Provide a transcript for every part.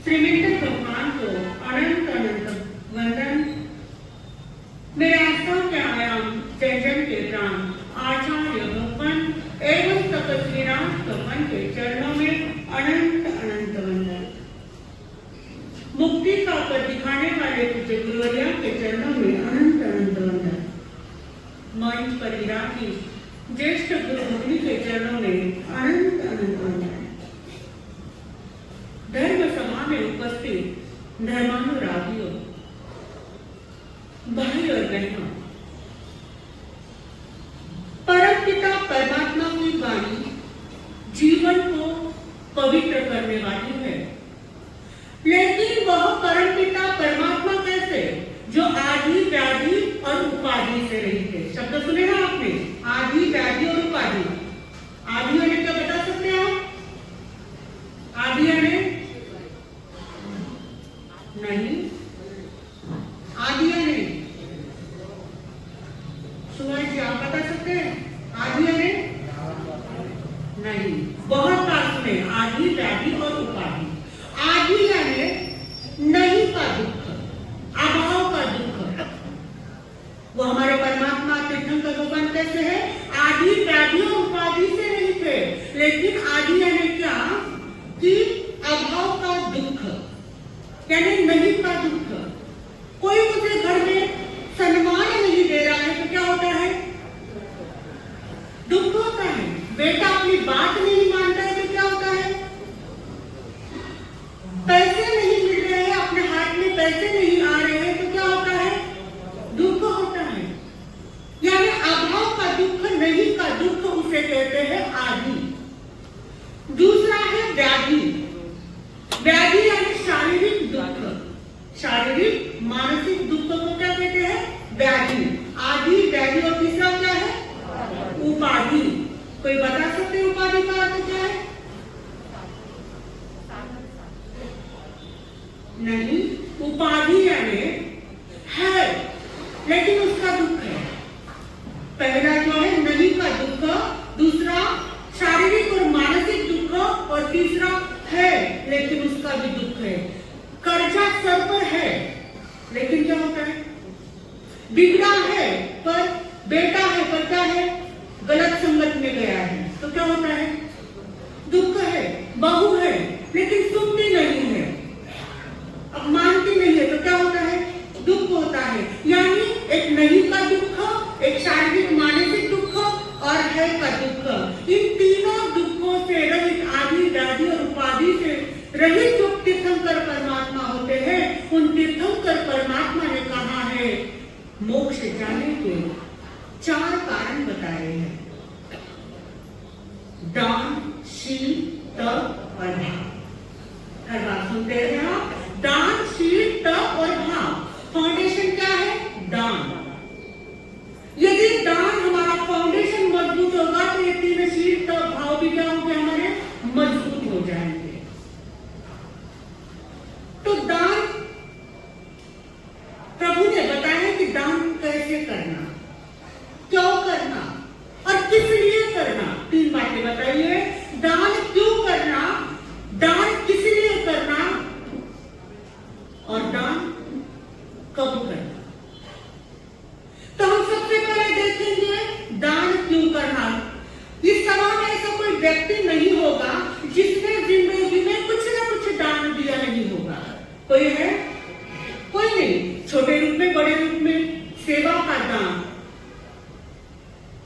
श्रीमंत भगवान को अनंत अनंत वंदन। मेरे आस्थाओं के आयाम जन जन के प्राण आचार्य भगवान एवं तपस्वी राज भगवान के चरणों में अनंत अनंत वंदन। मुक्ति का पथ दिखाने वाले पूज्य गुरुवर्या के चरणों में अनंत अनंत वंदन। मंच पर विराजित ज्येष्ठ गुरु भगनी के चरणों में अनंत अनंत वंदन। धर्म सभा में उपस्थित धर्मानुरागियों, भाई और बहनों, परम पिता परमात्मा की वाणी जीवन को पवित्र करने वाली है, लेकिन वह परम पिता परमात्मा कैसे, जो आदि व्याधि और उपाधि से रहित है। शब्द सुने ना आपने, आदि व्याधि और उपाधि। आदि यानी क्या बता सकते हैं आप? आदि यानी नहीं, आदि यानी सुभाष जी आप बता सकते हैं? आदि यानी नहीं, बहुत बार सुने, आदि व्याधि और उपाधि। आदि यानी नहीं का दुख, अभाव का दुख। वो हमारे परमात्मा तीर्थंकर भगवान कैसे है? आदि व्याधि और उपाधि से नहीं थे, लेकिन आदि यानी क्या कि अभाव का दुख, यानी नहीं का दुख। कोई मुझे घर में सम्मान नहीं दे रहा है तो क्या होता है? दुख होता है। बेटा अपनी बात नहीं मानता है तो क्या होता है? पैसे नहीं मिल रहे हैं, अपने हाथ में पैसे नहीं आ रहे हैं तो क्या होता है? दुख होता है। यानी अभाव का दुख, नहीं का दुख, उसे कहते हैं आदि। दूसरा है व्याधि। व्याधि यानी शारीरिक दुख, शारीरिक मानसिक दुख को क्या कहते हैं? व्याधि। आदि व्याधि और तीसरा क्या है? उपाधि। कोई बता सकते हैं उपाधि का अर्थ क्या है? नहीं, उपाधि यानी है लेकिन उसका दुख है। पहला जो है नहीं का दुख, दूसरा शारीरिक और मानसिक दुख, और तीसरा है लेकिन उसका भी दुख है। कर्जा सर पर है लेकिन क्या होता है? बिगड़ा है पर बेटा है पर क्या है? गलत संगत में गया है तो क्या होता है? दुख है। बहू है लेकिन सुनती नहीं है, अब मानती नहीं है तो क्या होता है? दुख होता है। यानी एक नहीं का दुख, एक शारीरिक मानसिक दुख और है का दुख। इन तीनों दुखों से रहित, आदि व्याधि और उपाधि से रहित जो तीर्थंकर परमात्मा होते हैं, उन तीर्थंकर परमात्मा ने कहा है मोक्ष जाने के 4 कारण बताए हैं। दान, शील, तप और भाव। हर बात सुनते हैं आप? दान, शील, तप और भाव। फाउंडेशन क्या है? दान। यदि दान हमारा फाउंडेशन मजबूत होगा तो ये तीनों शील, तप, भाव भी क्या होंगे? हमारे मजबूत हो जाएंगे। तो दान, प्रभु ने बताया कि दान कैसे करना, क्यों करना और किस लिए करना। 3 बातें बताइए। दान क्यों करना, दान किस लिए करना और दान कब करना। तो हम सबसे पहले देखेंगे दान क्यों करना। इस समाज में ऐसा कोई व्यक्ति नहीं होगा जिसने जिंदगी में कुछ ना कुछ दान दिया नहीं होगा। कोई है? कोई नहीं। छोटे रूप में, बड़े रूप में, सेवा का दान,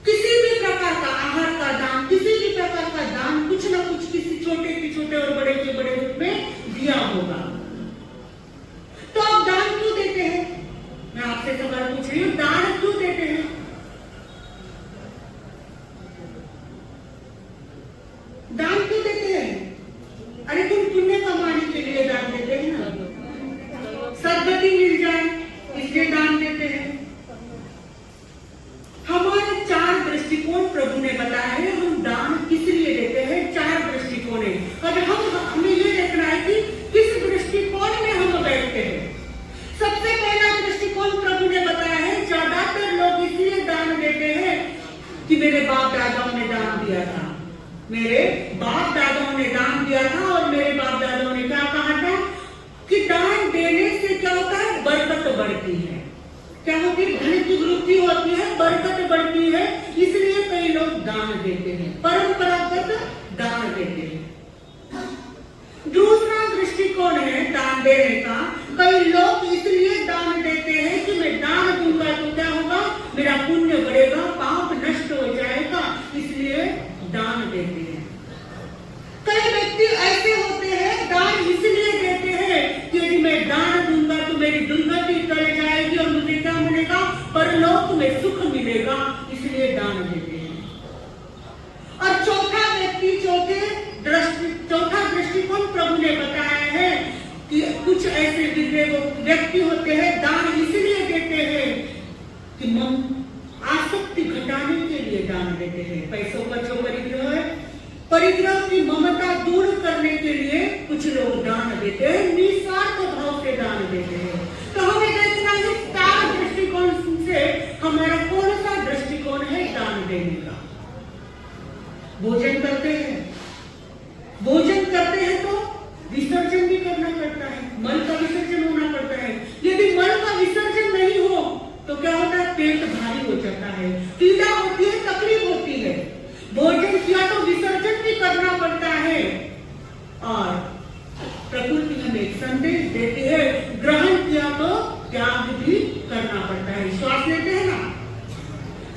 किसी भी प्रकार का आहार का दान, किसी भी प्रकार का दान कुछ ना कुछ किसी छोटे के छोटे और बड़े के बड़े रूप में दिया होगा। तो आप दान क्यों देते हैं? मैं आपसे सवाल पूछ रही हूँ, दान क्यों देते हैं? दान क्यों देते हैं? अरे तुम पुण्य कमाने के लिए दान देते हैं ना, सद्गति मिल जाए इसलिए दान देते हैं। बरकत बढ़ती है, इसलिए कई लोग दान देते हैं, परंपरागत दान देते हैं। दूसरा दृष्टिकोण है दान देने का। कई लोग इसलिए दान देते हैं कि मैं दान दूंगा तो क्या होगा, मेरा पुण्य बढ़ेगा, पाप नष्ट हो जाएगा, इसलिए दान देते हैं। कई व्यक्ति ऐसे होते हैं दान इसलिए देते हैं कि यदि मैं दान दूंगा तो मेरी दुर्गति टल जाएगी और मुझे क्या मिलेगा, परलोक में सुख मिलेगा, इसलिए दान देते हैं। और चौथा दृष्टिकोण प्रभु ने बताया है कि कुछ ऐसे व्यक्ति होते हैं दान इसलिए देते हैं कि आसक्ति घटाने के लिए दान देते हैं। पैसों का जो परिग्रह की ममता दूर करने के लिए कुछ लोग दान देते हैं, निस्वार्थ भाव से दान देते हैं। तो हमें देखना है चार दृष्टिकोण से हमारा कौन सा दृष्टिकोण है दान देने का। भोजन करते हैं तो विसर्जन भी करना पड़ता है, मल का विसर्जन होना पड़ता है। यदि मल का विसर्जन नहीं हो तो क्या होता है, पेट भारी हो जाता है, पीड़ा होती है, तकलीफ होती है। भोजन किया तो विसर्जन भी करना पड़ता है। और प्रकृति हमें एक संदेश देती है, ग्रहण किया तो त्याग भी करना पड़ता है। श्वास लेते हैं ना,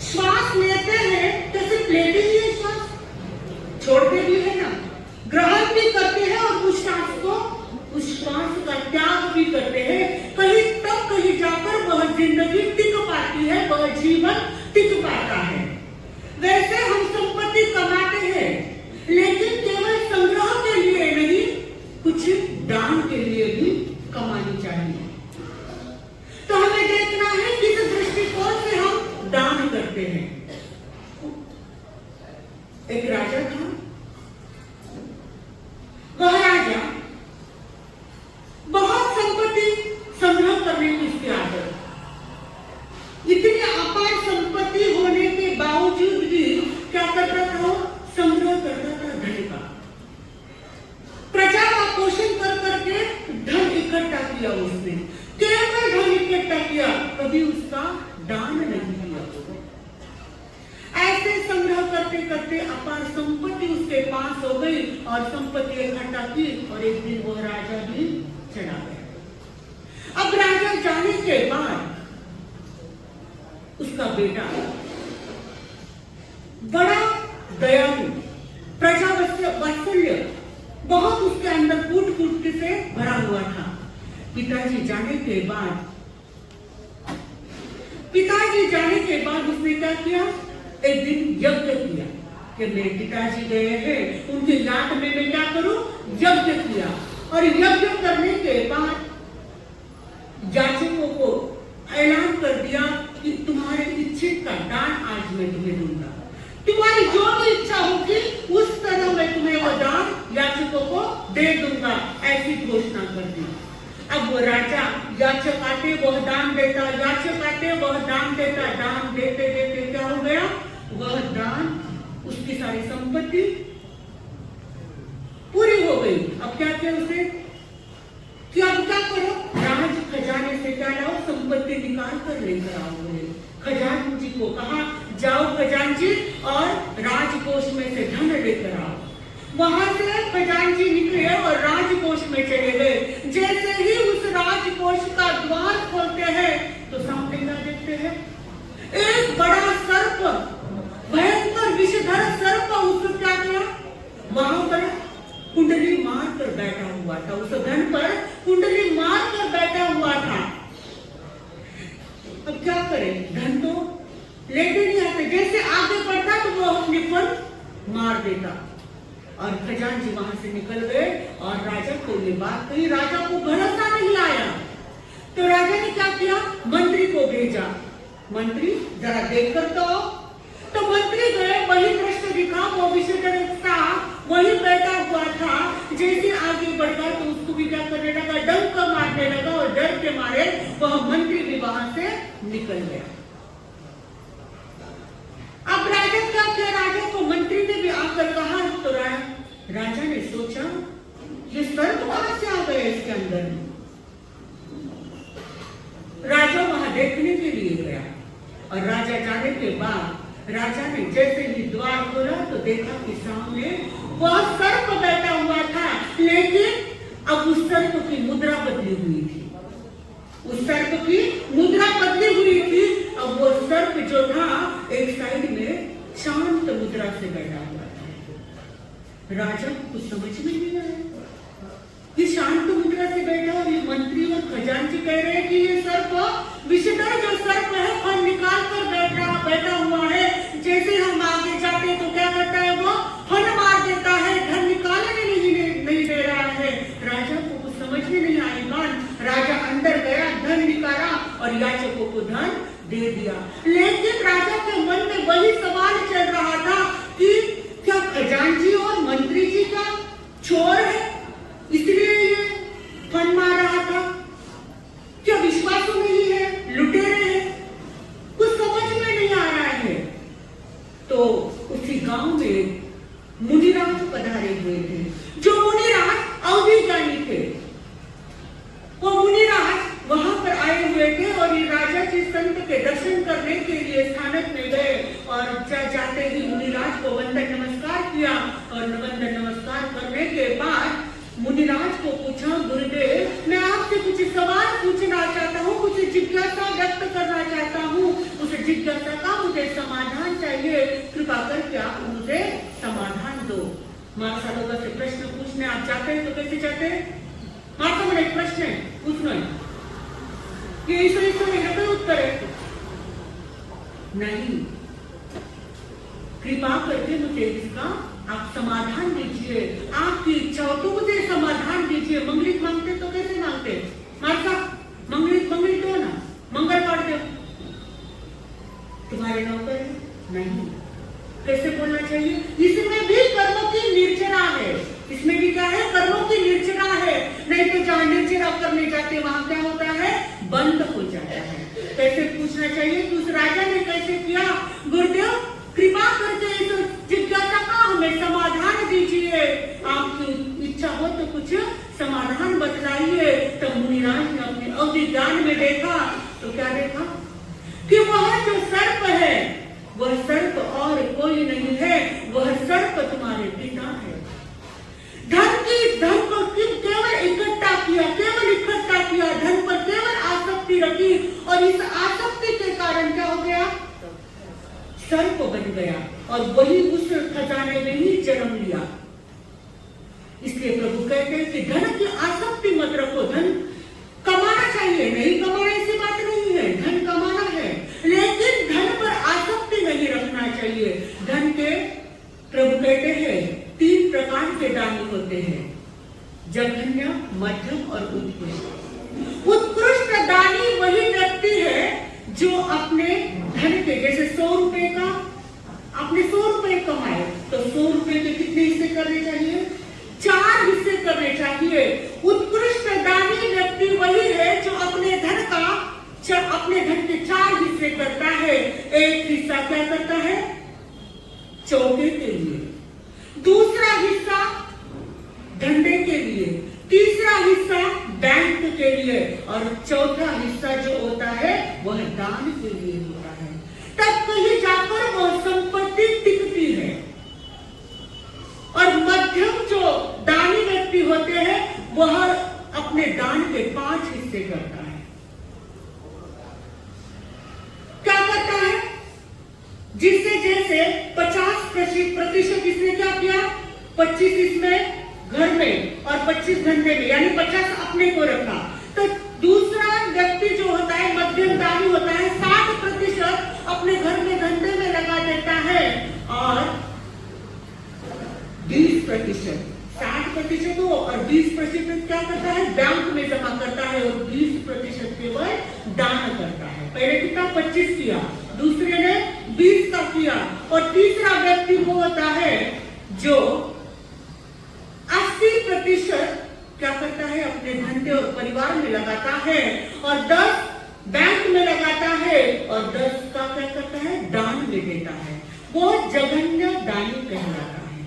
श्वास लेते हैं तो सिर्फ लेते ही है, श्वास छोड़ते भी है ना, ग्रहण भी करते हैं और उस श्वास का त्याग भी करते हैं। कहीं तब कहीं जाकर वह जिंदगी टिक पाती है, वह जीवन टिक पाता है। वैसे हम संपत्ति कमाते हैं, लेकिन केवल संग्रह के लिए नहीं, कुछ दान के लिए भी कमानी चाहिए। तो हमें देखना है किस दृष्टिकोण से हम दान करते हैं। एक राजा था, वह राजा बहुत संपत्ति संग्रह करने की उसकी आदत। इतनी अपार संपत्ति होने के बावजूद भी क्या करता था, संग्रह करता था धन का। प्रजा का पोषण कर करके धन इकट्ठा किया उसने, केवल धन इकट्ठा किया, कभी उसका दान नहीं किया। ऐसे संग्रह करते करते अपार संपत्ति उसके पास हो गई और संपत्ति इकट्ठा की और एक दिन वह राजा भी चला गया। अब राजा जाने के बाद उसका बेटा बड़ा दयालु, प्रजा वात्सल्य बहुत उसके अंदर कूट से भरा हुआ था। पिताजी जाने के बाद उसने क्या किया, एक दिन यज्ञ किया कि मेरे पिताजी गए हैं, उनकी याद में मैं क्या करूं, यज्ञ किया। और यज्ञ करने के बाद याचकों को ऐलान कर दिया कि तुम्हारे इच्छित का दान आज मैं तुम्हें दूंगा, तुम्हारी जो भी इच्छा होगी उस तरह मैं तुम्हें वो दान याचकों को दे दूंगा, ऐसी घोषणा कर दी। अब वो राजा याचक आते वह दान देता, याचक आते वह दान देता, दान देते देते क्या हो गया, वह दान उसकी सारी संपत्ति पूरी हो गई। अब क्या किया उसे, कि अब क्या करो, राज खजाने से क्या लाओ, संपत्ति निकाल कर लेकर आओ। खजानची को कहा, जाओ खजानची और राजकोष में से धन लेकर आओ। वहां से खजानची निकले और राजकोष में चले गए। जैसे ही उस राजकोष का द्वार खोलते हैं तो सामने क्या देखते हैं, एक बड़ा सर्प, भयंकर विषधर सर्प उसको क्या किया, वहां पर कुंडली मार कर बैठा हुआ था, उस धन पर कुंडली मार कर बैठा हुआ था। अब क्या करे, धन तो लेके नहीं आते, जैसे आगे बढ़ता तो वो अपने पर मार देता। और खजानची वहां से निकल गए और राजा को ये बात कही, राजा को भरोसा नहीं आया। तो राजा ने क्या किया, मंत्री को भेजा, मंत्री जरा देख कर तो मंत्री गए, वही दृश्य दिखा, वो विषधर था वही बैठा हुआ था। जैसे आगे बढ़ गया तो उसको भी क्या करने लगा, डंक मारने लगा और डर के मारे वह मंत्री भी वहां से निकल गया। अब राजा क्या किया, राजा को मंत्री ने भी आकर कहा, तो राजा ने सोचा ये सर्प कहां से आ गया इसके अंदर। राजा वहां देखने के लिए गया और राजा जाने के बाद राजा ने जैसे ही द्वार खोला तो देखा कि सामने वह सर्प बैठा हुआ था, लेकिन अब उस सर्प की मुद्रा बदली हुई थी। उस सर्प की मुद्रा बदली हुई थी। अब वो सर्प जो था एक साइड में शांत मुद्रा से बैठा हुआ था। राजा को कुछ समझ में नहीं आया कि शांत मुद्रा से बैठा, और ये मंत्री और खजांची कह रहे हैं कि ये सर्प विषधर जो सर्प है फन निकाल कर बैठा हुआ है। जैसे हम आगे जाते हैं तो क्या करता है, वो फन मार देता है, धन निकालने नहीं दे रहा है। राजा को कुछ समझ में नहीं आई बात। राजा अंदर गया, धन निकाला और याचकों को धन दे दिया। लेकिन राजा के मन में वही सवाल चल रहा था कि क्या खजांची और मंत्री जी का चोर है, इसलिए ये फन मार रहा था? क्या विश्वासु नहीं है, लुटेरे हैं? कुछ समझ में नहीं आ रहा है। तो उसी गांव में मुनिराज पधारे हुए थे। जो मुनिराज अवधिज्ञानी थे, वो मुनिराज वहां पर आए हुए थे और ये राजा जी संत के दर्शन करने के लिए स्थानक में गए। और जाते ही मुनिराज को वंदन नमस्कार किया, और वंदन नमस्कार करने के बाद मुनिराज को पूछा, गुरुदेव मैं आपसे कुछ सवाल पूछना चाहता हूँ, कुछ जिज्ञासा व्यक्त करना चाहता हूँ। उस जिज्ञासा का मुझे समाधान चाहिए, कृपा करके आप मुझे समाधान दो। माता लोगों से प्रश्न पूछने आप जाते हैं तो कैसे जाते हैं? माता मेरा एक प्रश्न है, पूछना ये है कोई उत्तर है नहीं। कृपा करके मुझे इसका आप समाधान दीजिए, आपकी इच्छा हो तो मुझे समाधान दीजिए। मंगलिक मांगते तो कैसे मांगते? माता मंगलिक दो ना, मंगल पाठ दो। तुम्हारे नौकर है? नहीं। कैसे बोलना चाहिए? इसमें भी कर्मों की निर्जरा है। इसमें भी क्या है? कर्मों की निर्जरा है। नहीं तो जहाँ निर्जरा करने जाते वहां क्या होता है? बंद हो जाता है। कैसे पूछना चाहिए कि उस राजा ने कैसे किया? गुरुदेव कृपा करके इस जिज्ञासा का हमें समाधान दीजिए, आपकी इच्छा हो तो कुछ समाधान बतलाइए। तो मुनिराज ने अपने अवधि ज्ञान में देखा तो क्या देखा कि वह जो सर्प है वह सर्प और कोई नहीं है, वह सर्प तुम्हारे पिता है। धन को केवल इकट्ठा किया, धन पर केवल आसक्ति रखी, और इस आसक्ति के कारण क्या हो गया? सर्प बन गया, और वही उस खजाने में ही जन्म लिया। इसलिए प्रभु कहते हैं कि धन की आसक्ति मत रखो। धन कमाना चाहिए, नहीं कमाना ऐसी बात नहीं है, धन कमाना है, लेकिन धन पर आसक्ति नहीं रखना चाहिए। धन के प्रभु कहते हैं 3 प्रकार के दानी होते हैं, जघन्य, मध्यम और उत्कृष्ट। उत्कृष्ट दानी वही व्यक्ति है जो अपने धन के, जैसे 100 रुपए का आपने 100 रुपए कमाए तो 100 रुपए के कितने हिस्से करने चाहिए? 4 हिस्से करने चाहिए। उत्कृष्ट दानी व्यक्ति वही है जो अपने धन के 4 हिस्से करता है। एक हिस्सा क्या करता है? चौके के लिए, दूसरा हिस्सा धंधे के लिए, तीसरा हिस्सा बैंक के लिए, और चौथा हिस्सा जो होता है वह दान के लिए होता है। तब कहीं जाकर वह संपत्ति टिकती है। और मध्यम जो दानी व्यक्ति होते हैं वह अपने दान के 5 हिस्से करता है। क्या करता है? जिससे जैसे 50% इसने क्या किया? 25 इसमें घर में और 25 धंधे में, यानी 50 अपने को रखा। तो दूसरा व्यक्ति जो होता है मध्यम दानी होता है, 60% अपने घर में धंधे में लगा देता है, और 20% 60% हो और 20% क्या करता है? बैंक में जमा करता है, और 20% केवल दान करता है। पहले कितना? 25 किया, दूसरे ने 20 का किया, और तीसरा व्यक्ति वो होता है जो 80% क्या करता है? अपने धंधे और परिवार में लगाता है, और 10 बैंक में लगाता है, और 10 का क्या करता है? दान में देता है। वो जघन्य दानी कहलाता है।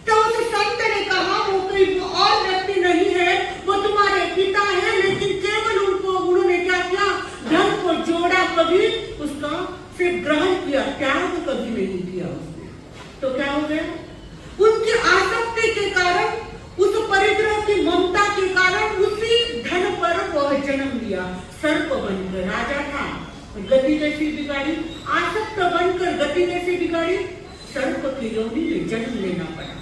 तो उस संत ने कहा वो कोई और व्यक्ति नहीं है, वो तुम्हारे पिता है, लेकिन केवल उन्होंने क्या किया? धन को जोड़ा, कभी उसका सिर्फ ग्रहण किया, सर्प बनकर राजा था, गति कैसी बिगाड़ी, आसक्त बनकर गति कैसी बिगाड़ी, सर्प की योनि में जन्म लेना पड़ा।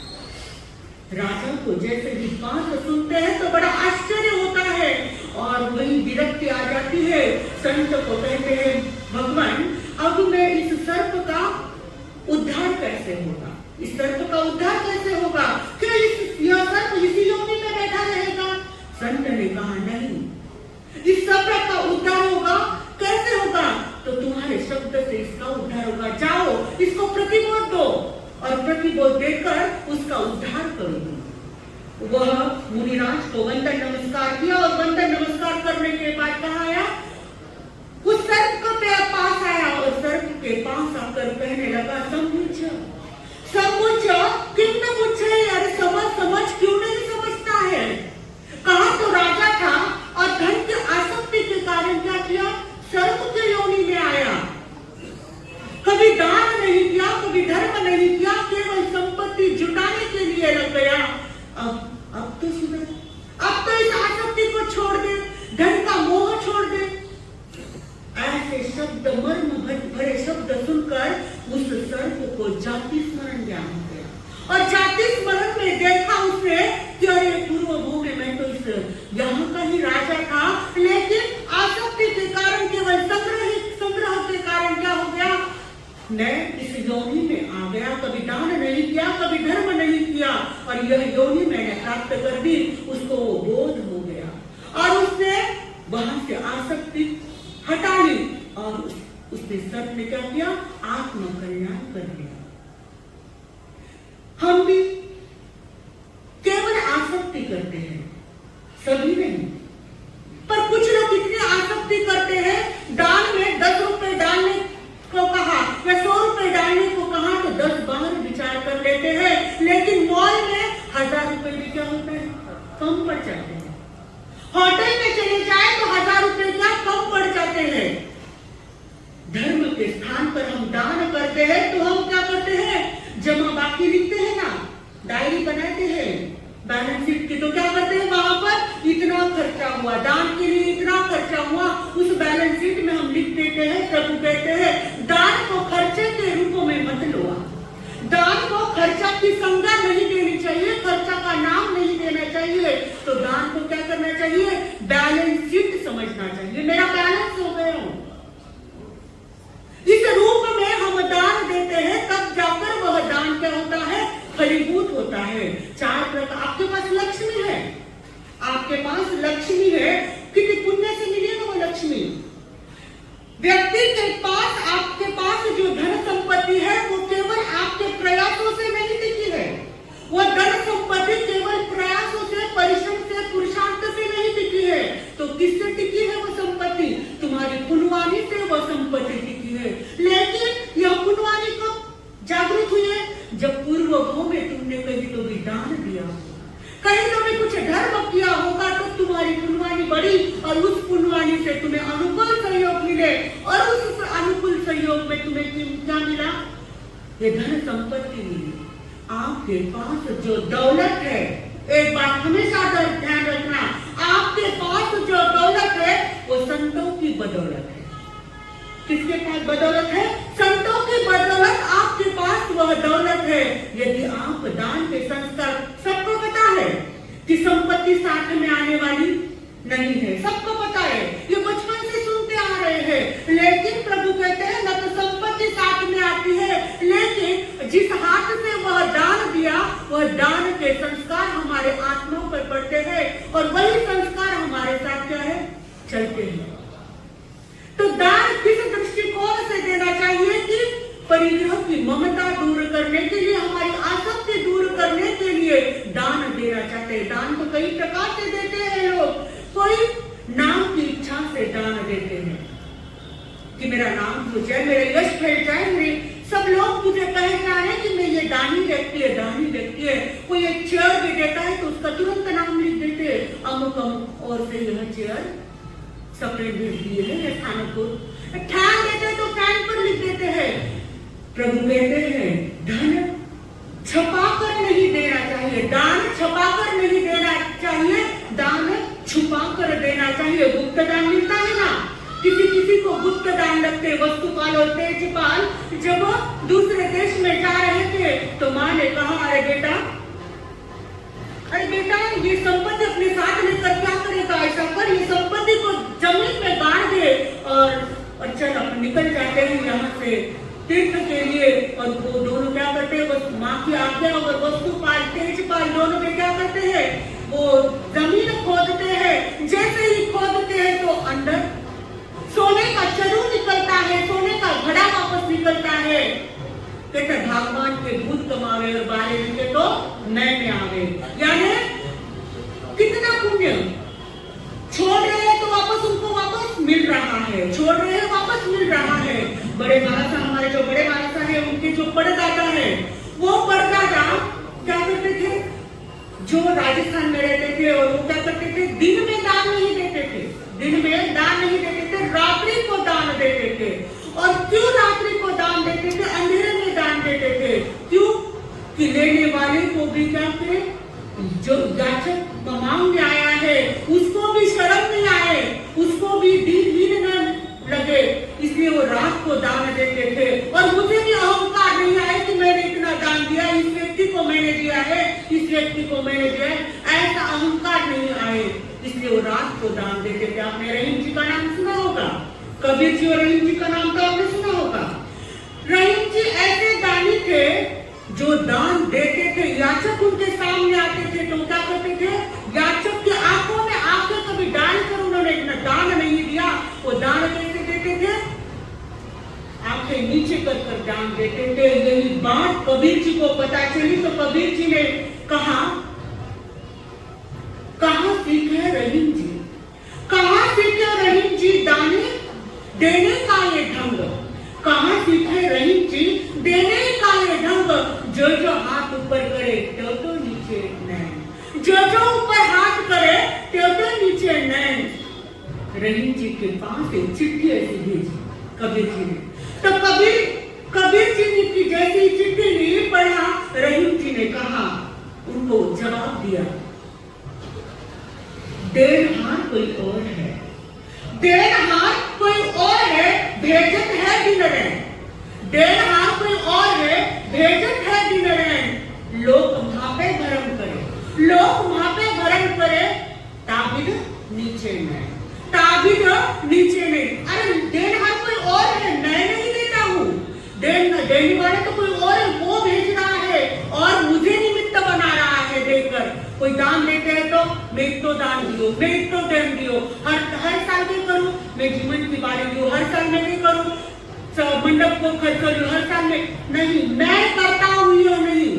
राजा को जैसे ही बात सुनते हैं तो बड़ा आश्चर्य होता है और वही विरक्ति आ जाती है। संत को कहते हैं, भगवान अब मैं इस सर्प का उद्धार कैसे होगा, इस सर्प का उद्धार कैसे होगा, क्या यह सर्प इसी योनि में बैठा रहेगा? संत ने कहा नहीं, इस सर्प का उद्धार होगा, कैसे होगा? तो तुम्हारे शब्द से इसका उद्धार होगा। जाओ इसको प्रतिबोध दो और प्रतिबोध देकर उसका उद्धार करो। वह मुनिराज को वंदन नमस्कार किया और वंदन नमस्कार करने के बाद कहा आया, उस सर्प के पास आया और सर्प के पास आकर कहने लगा, समझ कितने पूछे यार, समझ क्यों नहीं समझता है? कहा तो राजा था और धन की आसक्ति के कारण क्या किया, सर्प के योनि में आया, कभी दान नहीं किया, कभी धर्म नहीं किया, केवल संपत्ति जुटाने के लिए लग गया। अब तो सुधर, अब तो इस आसक्ति को छोड़ दे, धन का मोह छोड़ दे। ऐसे शब्द, मर्म भरे शब्द सुनकर उस सर्प को जाति स्मरण ज्ञान हो गया और जाति स्मरण में देखा उसने कि अरे पूर्व भू में मैं तो इस यहाँ का ही राजा था, लेकिन आसक्ति के कारण, केवल संग्रह के कारण क्या हो गया, मैं इस योनि में आ गया, कभी दान नहीं किया, कभी धर्म नहीं किया और यह योनि मैंने प्राप्त कर दी। उसको वो बोध हो गया और उसने वहां से आसक्ति हटा ली और उसने सर्प ने क्या किया, आत्म कल्याण कर लिया। हम भी केवल आसक्ति करते हैं, सभी नहीं, पर कुछ लोग इतनी आसक्ति करते हैं, दान में 10 रुपए डालने को कहा या 100 रुपए डालने को कहा तो 10 बार विचार कर लेते हैं, लेकिन मॉल में 1000 रुपए भी क्या होता है, कम पड़ जाते हैं। होटल में चले जाए तो 1000 रुपए क्या कम पड़ जाते हैं। धर्म के स्थान पर हम दान करते हैं तो हम क्या करते हैं, जमा बाकी लिखते हैं ना, डायरी बनाते हैं बैलेंस शीट की, तो क्या करते हैं, वहां पर इतना खर्चा हुआ, दान के लिए इतना खर्चा हुआ, उस बैलेंस शीट में हम लिख देते हैं। प्रभु कहते हैं, दान को खर्चे के रूप में मत लो, दान को खर्चा की संज्ञा नहीं देनी चाहिए, खर्चा का नाम नहीं देना चाहिए, तो दान को क्या करना चाहिए, बैलेंस शीट समझना चाहिए, मेरा बैलेंस हो गया। इस रूप में हम दान देते हैं, तब जाकर वह दान क्या होता है, फलीभूत होता है। 4 प्रकार, आपके पास लक्ष्मी है, आपके पास लक्ष्मी है, कितनी पुण्य से मिली है वो लक्ष्मी। व्यक्ति के पास, आपके पास जो धन संपत्ति है वो केवल आपके प्रयासों से नहीं टिकी है, वो धन संपत्ति केवल प्रयासों से, परिश्रम से, पुरुषार्थ से नहीं टिकी है, तो किससे टिकी है वो संपत्ति, तुम्हारी पुण्यवानी से वह संपत्ति टिकी है। लेकिन यह पुण्यवानी कब जागृत हुई है, जब पूर्व भव में तुमने कहीं तो भी दान दिया, कहीं तो भी कुछ धर्म किया होगा, तो तुम्हारी पुण्यवानी बढ़ी और उस पुण्यवानी से तुम्हें अनुकूल सहयोग मिले और उस अनुकूल सहयोग में तुम्हें क्या मिला, ये धन संपत्ति मिली। आपके पास जो दौलत है, एक बात हमेशा ध्यान रखना, आपके पास जो दौलत है वो संतों की बदौलत है। किसके पास बदौलत है, संतों की बदौलत आपके पास वह दौलत है। यदि आप दान के संस्कार, सबको पता है कि संपत्ति साथ में आने वाली नहीं है, सबको पता है, ये बचपन से सुनते आ रहे हैं, लेकिन प्रभु कहते हैं न तो संपत्ति साथ में आती है, लेकिन जिस हाथ से वह दान दिया, वह दान के संस्कार हमारे आत्माओं पर पड़ते हैं और वही संस्कार हमारे साथ क्या है, चलते हैं। तो दान किस दृष्टिकोण से देना चाहिए कि परिग्रह की ममता दूर करने के लिए, हमारी आसक्ति दूर करने के लिए दान देना चाहते हैं। दान तो कई प्रकार से देते हैं लोग, कोई नाम की इच्छा से दान देते हैं कि मेरा नाम हो जाए, मेरा यश फैल जाए, मेरे सब लोग मुझे कहे जा रहे हैं कि मैं ये दानी व्यक्ति है, दानी व्यक्ति है। कोई एक चेयर भी देता है तो उसका तुरंत नाम लिख देते हैं, अमुक अमुक और से यह चेयर सपने भेज दिए है स्थानों को, ठान देते तो फैन पर लिख देते हैं। प्रभु कहते हैं धन छपा कर नहीं देना चाहिए, दान छपा कर नहीं देना चाहिए, दान छुपा कर देना चाहिए। गुप्त दान मिलता है ना, किसी किसी को गुप्त दान लगते, वस्तुपाल और तेजपाल जब दूसरे देश में जा रहे थे तो माँ ने कहा, अरे बेटा ये संपत्ति अपने साथ लेकर क्या करेगा, ऐसा कर ये संपत्ति को जमीन में गाड़ दे और चल अपन निकल जाते हैं यहाँ से तीर्थ के लिए। और वो दोनों क्या करते हैं, माँ की आज्ञा और वस्तुपाल तेजपाल दोनों में क्या करते हैं, वो जमीन खोदते हैं। जैसे ही खोदते हैं तो अंदर सोने का चरू निकलता है, सोने का घड़ा वापस निकलता है। कहते भगवान के भूत कमावे और बाहर निकले तो नए में आवे। यानी कितना पुण्य, छोड़ रहे हैं तो वापस उनको वापस मिल रहा है, छोड़ रहे हैं वापस मिल रहा है। बड़े बादशाह, हमारे जो बड़े बादशाह है उनके जो परदादा है, वो परदादा क्या करते थे, जो राजस्थान में रहते थे और वो क्या करते थे, दिन में दान नहीं देते थे, दिन में दान नहीं देते थे, रात्रि को दान देते थे। और क्यों रात्रि को दान देते थे, अंधेरे में दान देते थे, क्यों कि लेने वाले को भी क्या करे, जो याचक मांगने आया है उसको भी शर्म नहीं आए, उसको भी दीन न लगे, इसलिए वो रात को दान देते थे। और मुझे भी अहंकार नहीं आए कि मैंने इतना दान दिया, इस व्यक्ति को मैंने दिया है, इस व्यक्ति को मैंने दिया है, ऐसा अहंकार नहीं आए, इसलिए वो रात को दान देते थे। आपने रहीम जी का नाम सुना होगा, कबीर जी और रहीम जी का नाम तो आपने सुना होगा। रहीम जी ऐसे दानी थे जो दान देते थे। याचक उनके सामने आते थे तो क्या करते थे, याचक की आंखों में आंखें कभी डालकर उन्होंने इतना दान नहीं दिया। वो दान कैसे देते थे, आंखें नीचे कर कर दान देते थे। यही बात कबीर जी को पता चली तो कबीर जी ने कहा, कहाँ सीखे रहीम जी, कहाँ सीखे रहीम जी दाने देने का ये ढंग, कहाँ सीखे रहीम जी देने का ये ढंग। जो जो हाथ ऊपर करे तो नीचे नैन, जो जो ऊपर हाथ करे तो नीचे नैन। रहीम जी के पास एक चिट्ठी ऐसी भेजी कबीर जी ने, तो कबीर जी ने की जैसी चिट्ठी नहीं पढ़ा, रहीम जी ने कहा, उनको जवाब दिया, देनहार कोई और है, देनहार कोई और है, भेजत है दिन रैन, देनहार कोई और है, भेजत है दिन रैन। लोग वहां पे भरम करे, लोग वहां पे भरम करे, ताबिद नीचे में, ताबिद नीचे में। अरे देनहार कोई और है, मैं नहीं देता हूँ, देने वाले तो कोई और है, वो भेज रहा है और मुझे निमित्त बना रहा है देकर। कोई दान देते हैं तो मैं तो दान दियो, मैं तो दान दियो, हर साल में करूँ, मैं जीवन की बारी दियो, हर साल में नहीं करूँ, मंडप को खर्च करूँ, हर साल में नहीं, मैं करता हूँ या नहीं,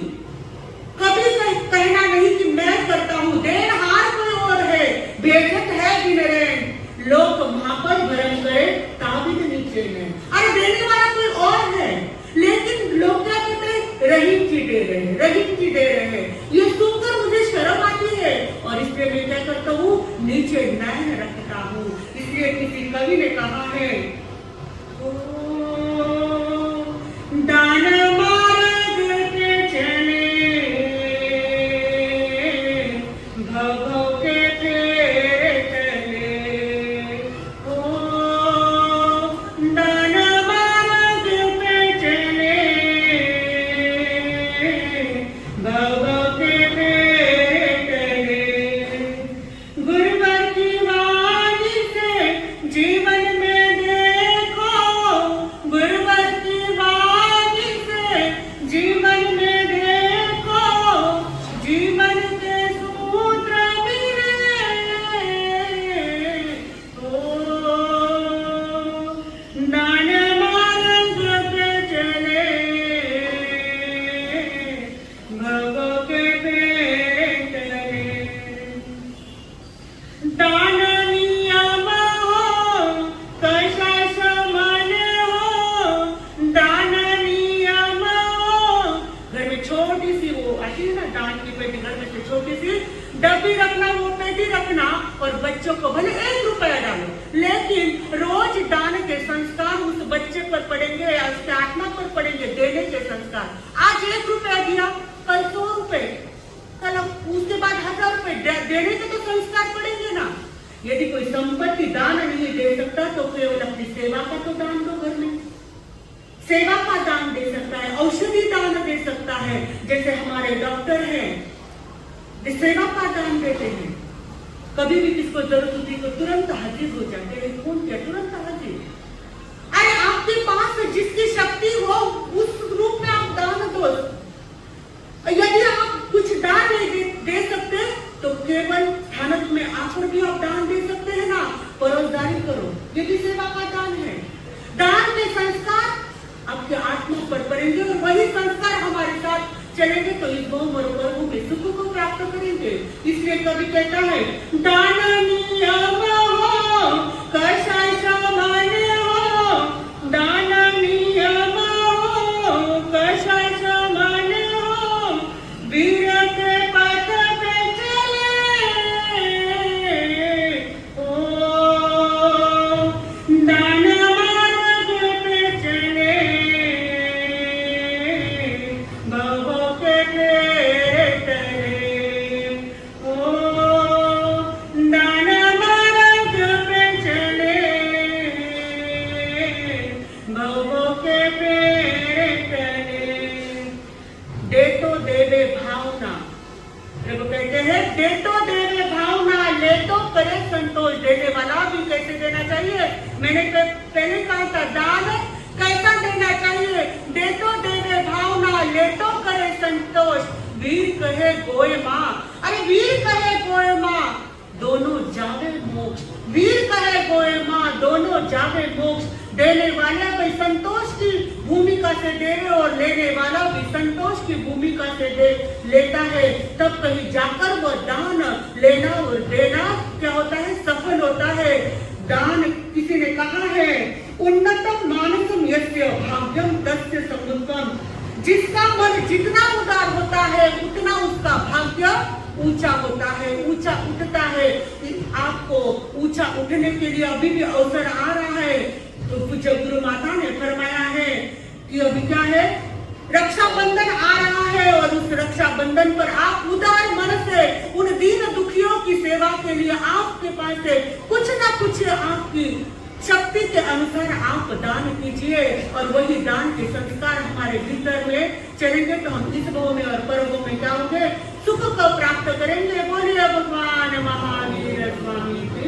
कभी कहना नहीं कि मैं करता हूँ। देनहार कोई और है, भेजत है दिन रैन। लोग वहां पर भरम करे, ताबिद नीचे में। अरे देने वाला कोई और है, लेकिन लोग क्या कहते हैं, रहीम जी दे रहे हैं, रहीम जी दे रहे हैं। ये सुनकर मुझे शर्म आती है और इसलिए मैं क्या करता हूँ, नीचे नैन रखता हूँ। इसलिए किसी कवि ने कहा है, दान मार्ग पे चले, भवों के फेरे चले, दान मार्ग पे चले, भवों के फेरे चले। गुरुवर की वाणी से जीवन में देखो, गुरुवर की वाणी से जीवन में देखो, जीवन के सूत्र मिले। दान मार्ग पे चले, भवों के फेरे चले। दान नियम हो, कैसा समान हो, दान नियम हो। घर में छोटी सी वो आती है ना दान की पेटी, घर में से छोटी सी डब्बी रखना, वो पेटी रखना और बच्चों को भले 1 रुपया डालो, लेकिन रोज दान के संस्कार उस बच्चे पर पड़ेंगे या उसके आत्मा पर पड़ेंगे, देने के संस्कार। आज 1 रुपया दिया, कल 100 रुपए, कल उसके बाद 1000 रुपए देने के तो संस्कार पड़ेंगे ना। दे सकता तो केवल अपनी सेवा का तो दान दो घर में, सेवा का दान दे सकता है, औषधि दान दे सकता है, जैसे हमारे डॉक्टर हैं सेवा का दान देते हैं। कभी भी किसको जरूरत होती है तो तुरंत हाजिर हो जाते हैं, फोन किया तुरंत हाजिर। अरे आपके पास जिसकी शक्ति हो उस रूप में आप दान दो। यदि आप कुछ दान नहीं दे सकते तो केवल स्थानक में आकर भी आप दान दे सकते हैं ना, परोसदारी करो, ये भी सेवा का दान है। दान में संस्कार आपके आत्मा पर पड़ेंगे और वही संस्कार हमारे साथ चलेंगे तो इस बहु मरोवर्गों में सुख को प्राप्त करेंगे। इसलिए कवि कहता है दान नियम हो कषाय समान हो, दान नियम हो कषाय समान हो, वीर के पथ पे चले ओ, दान मार्ग पे चले भवों के पेड़ तले ओ, दान मार्ग पे चले भवों के पेड़ तले। दे तो देवे भावना, प्रभु कहते हैं दे तो देवे भावना, ले तो करे संतोष। देने वाला भी कैसे देना चाहिए, मैंने पहले कहा था दान कैसा देना चाहिए, दे तो देवे भावना, ले तो करे संतोष। वीर कहे गोय माँ, अरे वीर कहे गोय माँ दोनों जावे मोक्ष, वीर कहे गोय माँ दोनों जावे मोक्ष। देने वाला भी संतोष की भूमिका से देवे और लेने वाला भी संतोष की भूमिका से दे लेता है, तब कहीं जाकर वह दान लेना और देना क्या होता है, सफल होता है। दान किसी ने कहा है उन्नतम मानसम यस्य भाग्यम तस्य समुद्रम, जिसका मन जितना उदार होता है उतना उसका भाग्य ऊंचा होता है, ऊंचा उठता है। आपको ऊंचा उठने के लिए अभी भी अवसर आ रहा है। तो पूज्य गुरु माता ने फरमाया है कि अभी क्या है, रक्षाबंधन आ रहा है और उस रक्षाबंधन पर आप उदार मन से उन दीन दुखियों की सेवा के लिए आपके पास से कुछ ना कुछ आपकी शक्ति के अनुसार आप दान कीजिए और वही दान के संस्कार हमारे भीतर में चलेंगे तो हम इस भव में और परभव में क्या होंगे, सुख को प्राप्त करेंगे। बोलिए भगवान महावीर स्वामी।